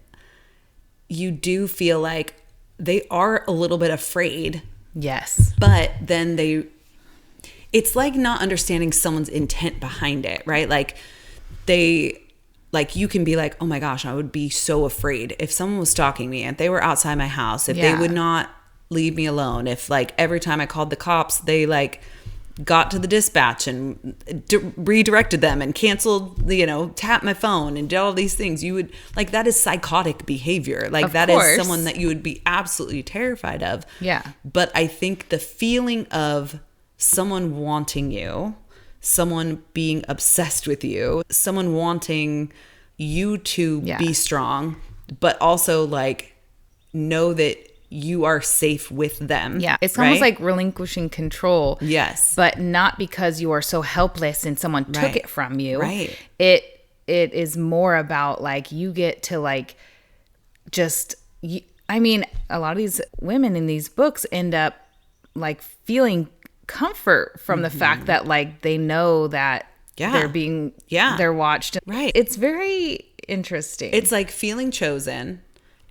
you do feel like they are a little bit afraid. Yes. But then it's like not understanding someone's intent behind it, right? Like you can be like, oh my gosh, I would be so afraid if someone was stalking me, if they were outside my house, if they would not leave me alone, if like every time I called the cops, they like got to the dispatch and redirected them and canceled, tapped my phone and did all these things. You would like, that is psychotic behavior. Like that is someone that you would be absolutely terrified of. Yeah. But I think the feeling of someone wanting you, someone being obsessed with you, someone wanting you to be strong, but also like know that you are safe with them. Yeah. It's almost like relinquishing control. Yes. But not because you are so helpless and someone took it from you. Right. It is more about like you get to like just, I mean, a lot of these women in these books end up like feeling comfort from the fact that like they know that they're being, they're watched. Right. It's very interesting. It's like feeling chosen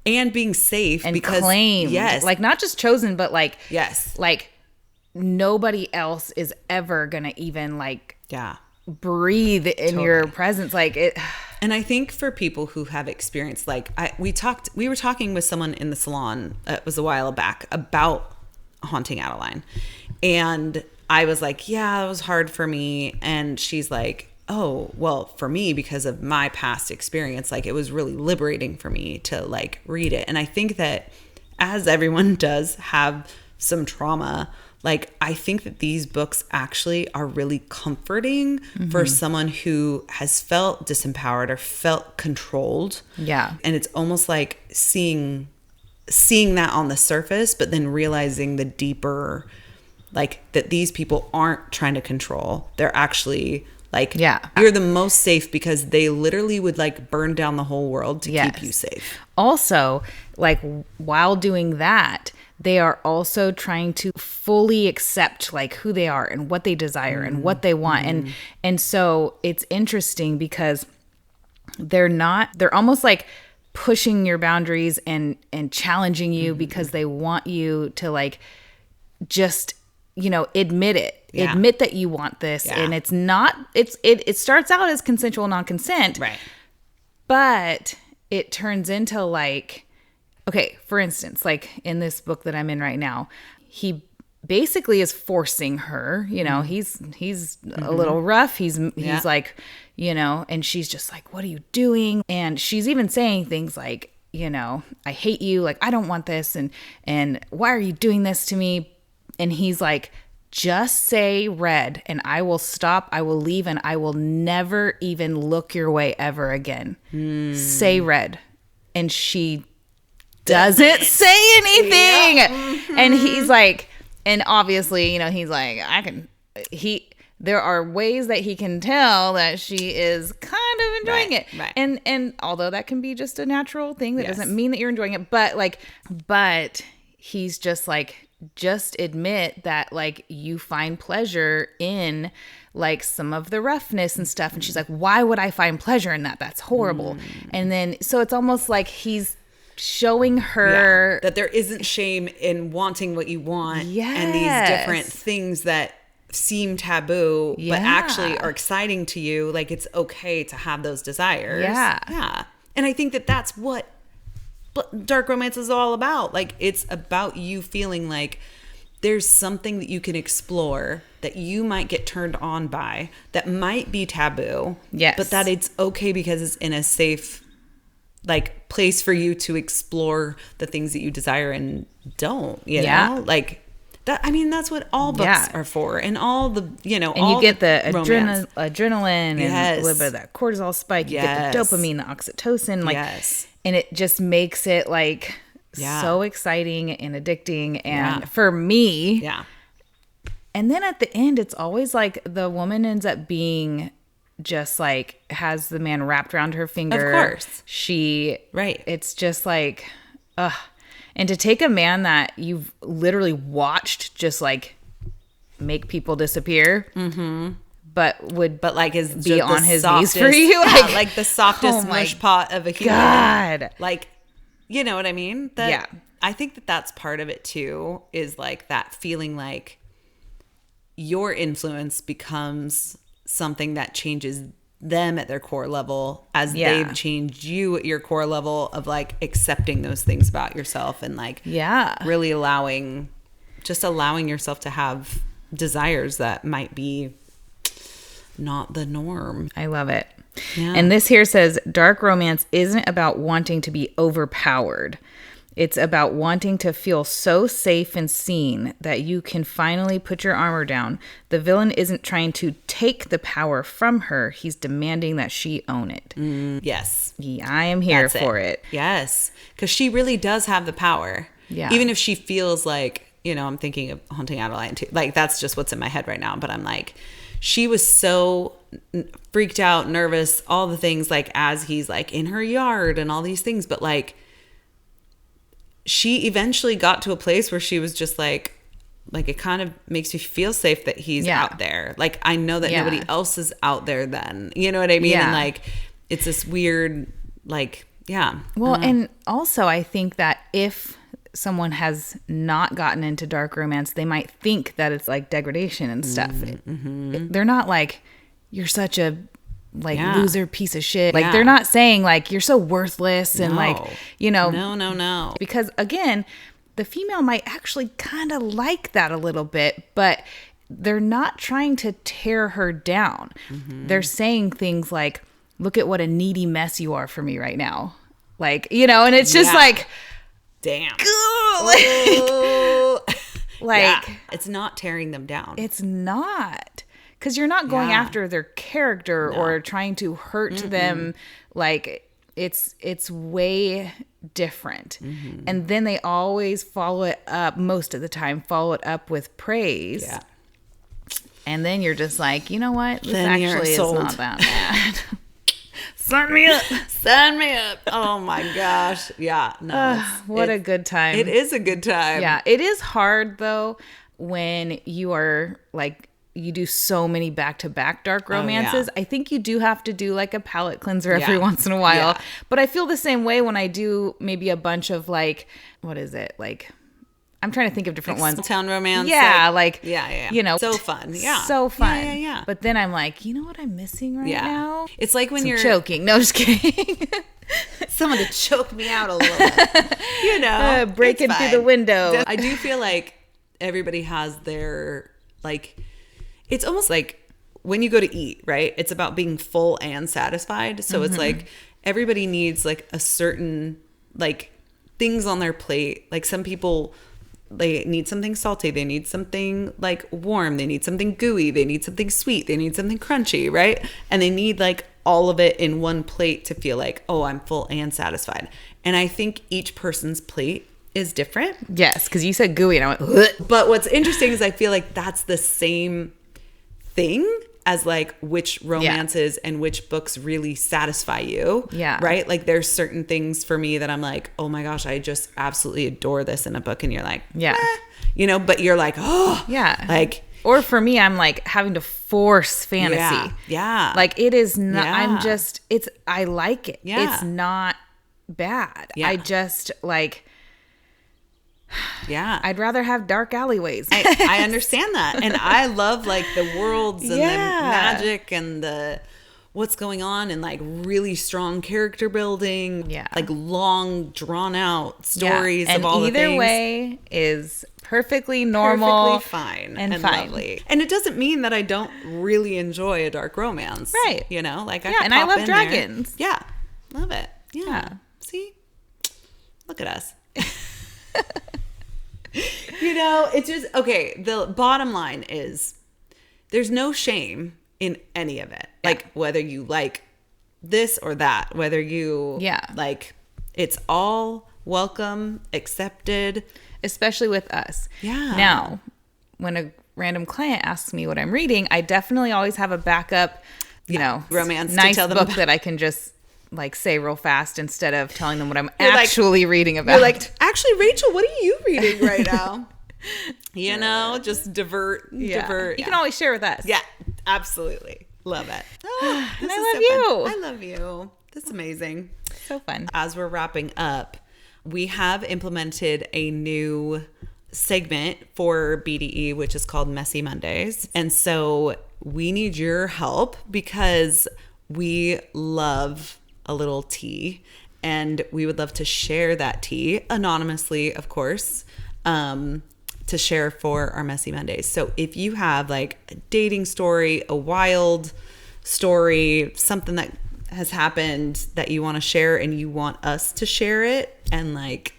and being safe and because claimed. Yes. Like not just chosen, but like, yes, like nobody else is ever going to even like breathe in your presence. Like it. And I think for people who have experienced, like we were talking with someone in the salon, it was a while back, about haunting Adeline. And I was like, yeah, it was hard for me. And she's like, oh, well, for me, because of my past experience, like it was really liberating for me to like read it. And I think that as everyone does have some trauma, like I think that these books actually are really comforting for someone who has felt disempowered or felt controlled. Yeah. And it's almost like seeing that on the surface, but then realizing the deeper, like that these people aren't trying to control. They're actually like, you're the most safe because they literally would like burn down the whole world to keep you safe. Also, like while doing that, they are also trying to fully accept like who they are and what they desire and what they want. And so it's interesting because they're almost like pushing your boundaries and challenging you because they want you to like just admit it. Admit that you want this. And it's not, it starts out as consensual non-consent. Right. But it turns into like, okay, for instance, like in this book that I'm in right now, he basically is forcing her, he's a little rough. He's like, and she's just like, what are you doing? And she's even saying things like, I hate you. Like, I don't want this. And why are you doing this to me? And he's like, just say red and I will stop. I will leave and I will never even look your way ever again. Say red. And she doesn't say anything. And he's like, and obviously, he's like, there are ways that he can tell that she is kind of enjoying it. Right. And although that can be just a natural thing, that doesn't mean that you're enjoying it. But he's just like, just admit that like you find pleasure in like some of the roughness and stuff. And she's like, why would I find pleasure in that? That's horrible. And then, so it's almost like he's showing her that there isn't shame in wanting what you want and these different things that seem taboo but actually are exciting to you. Like it's okay to have those desires. And I think that that's what dark romance is all about. Like it's about you feeling like there's something that you can explore that you might get turned on by that might be taboo, but that it's okay because it's in a safe like place for you to explore the things that you desire and don't, you know? Like That's what all books are for, and all the, and all you get the Yes. adrenaline and a little bit of that cortisol spike. You get the dopamine, the oxytocin, and it just makes it like so exciting and addicting. And for me, and then at the end, it's always like the woman ends up being just like has the man wrapped around her finger. Of course, It's just like, ugh. And to take a man that you've literally watched just like make people disappear, but like is be on his knees for you, like the softest mush pot of a human. God, like, you know what I mean? I think that's part of it too. Is like that feeling like your influence becomes something that changes them at their core level as they've changed you at your core level of like accepting those things about yourself and like really allowing yourself to have desires that might be not the norm. I love it. And this here says dark romance isn't about wanting to be overpowered. It's about wanting to feel so safe and seen that you can finally put your armor down. The villain isn't trying to take the power from her. He's demanding that she own it. Yes. I am here for it. Yes. Because she really does have the power. Yeah. Even if she feels like, I'm thinking of Haunting Adeline too. Like, that's just what's in my head right now. But I'm like, she was so freaked out, nervous, all the things, like, as he's like in her yard and all these things. But like, she eventually got to a place where she was just like it kind of makes me feel safe that he's out there. Like, I know that nobody else is out there then. You know what I mean? And like, it's this weird, like, Well, and also I think that if someone has not gotten into dark romance, they might think that it's like degradation and stuff. They're not like, you're such a loser piece of shit. Like, they're not saying like you're so worthless and no. Because again, the female might actually kind of like that a little bit, but they're not trying to tear her down. They're saying things like, look at what a needy mess you are for me right now. Like, and it's just like, damn. It's not tearing them down. It's not. Because you're not going after their character or trying to hurt them. Like, it's way different. And then they always follow it up, most of the time, with praise. Yeah. And then you're just like, you know what? This actually is not that bad. Sign me up. Sign me up. Oh my gosh. Yeah. No. What a good time. It is a good time. Yeah. It is hard though when you are like, you do so many back-to-back dark romances. I think you do have to do like a palate cleanser every once in a while. But I feel the same way when I do maybe a bunch of like, what is it? Like, I'm trying to think of different ones. Town romance. Yeah. So fun. Yeah. So fun. Yeah. But then I'm like, you know what I'm missing right now? It's like when you're choking. No, just kidding. Someone to choke me out a little bit. Breaking through the window. I do feel like everybody has their like, it's almost like when you go to eat, right? It's about being full and satisfied. So it's like everybody needs like a certain like things on their plate. Like some people, they need something salty. They need something like warm. They need something gooey. They need something sweet. They need something crunchy, right? And they need like all of it in one plate to feel like, oh, I'm full and satisfied. And I think each person's plate is different. Yes, because you said gooey and I went, ugh. But what's interesting is I feel like that's the same thing as like which romances and which books really satisfy you. Yeah. Right? Like there's certain things for me that I'm like, oh my gosh, I just absolutely adore this in a book. And you're like, but you're like, oh. Yeah. Like. Or for me, I'm like having to force fantasy. Yeah. Like it is not, I like it. Yeah. It's not bad. Yeah. I just like. Yeah. I'd rather have dark alleyways. I understand that. And I love like the worlds and the magic and the what's going on and like really strong character building. Yeah. Like long drawn out stories of all the things. And either way is perfectly normal. Perfectly fine. And lovely. And it doesn't mean that I don't really enjoy a dark romance. Right. Like I love dragons. There. Yeah. Love it. Yeah. See? Look at us. You know, it's just, okay, the bottom line is there's no shame in any of it. Yeah. Like, whether you like this or that, whether you like, it's all welcome, accepted. Especially with us. Yeah. Now, when a random client asks me what I'm reading, I definitely always have a backup, you know, romance nice to tell them book about. that I can just like say real fast instead of telling them what I'm actually reading about. You're like, actually, Rachel, what are you reading right now? You know, just divert. You can always share with us. Yeah, absolutely. Love it. Oh, and I love you. I love you. This is amazing. So fun. As we're wrapping up, we have implemented a new segment for BDE, which is called Messy Mondays. And so we need your help because we love a little tea and we would love to share that tea anonymously, of course, to share for our Messy Mondays. So if you have like a dating story, a wild story, something that has happened that you want to share and you want us to share it and like,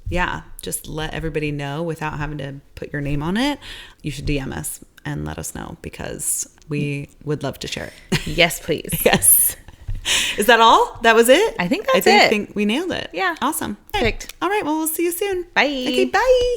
yeah, just let everybody know without having to put your name on it, you should DM us and let us know because we would love to share it. Yes, please. Yes. Is that all? That was it? I think that's it. I think we nailed it. Yeah. Awesome. Perfect. All right. Well, we'll see you soon. Bye. Okay, bye.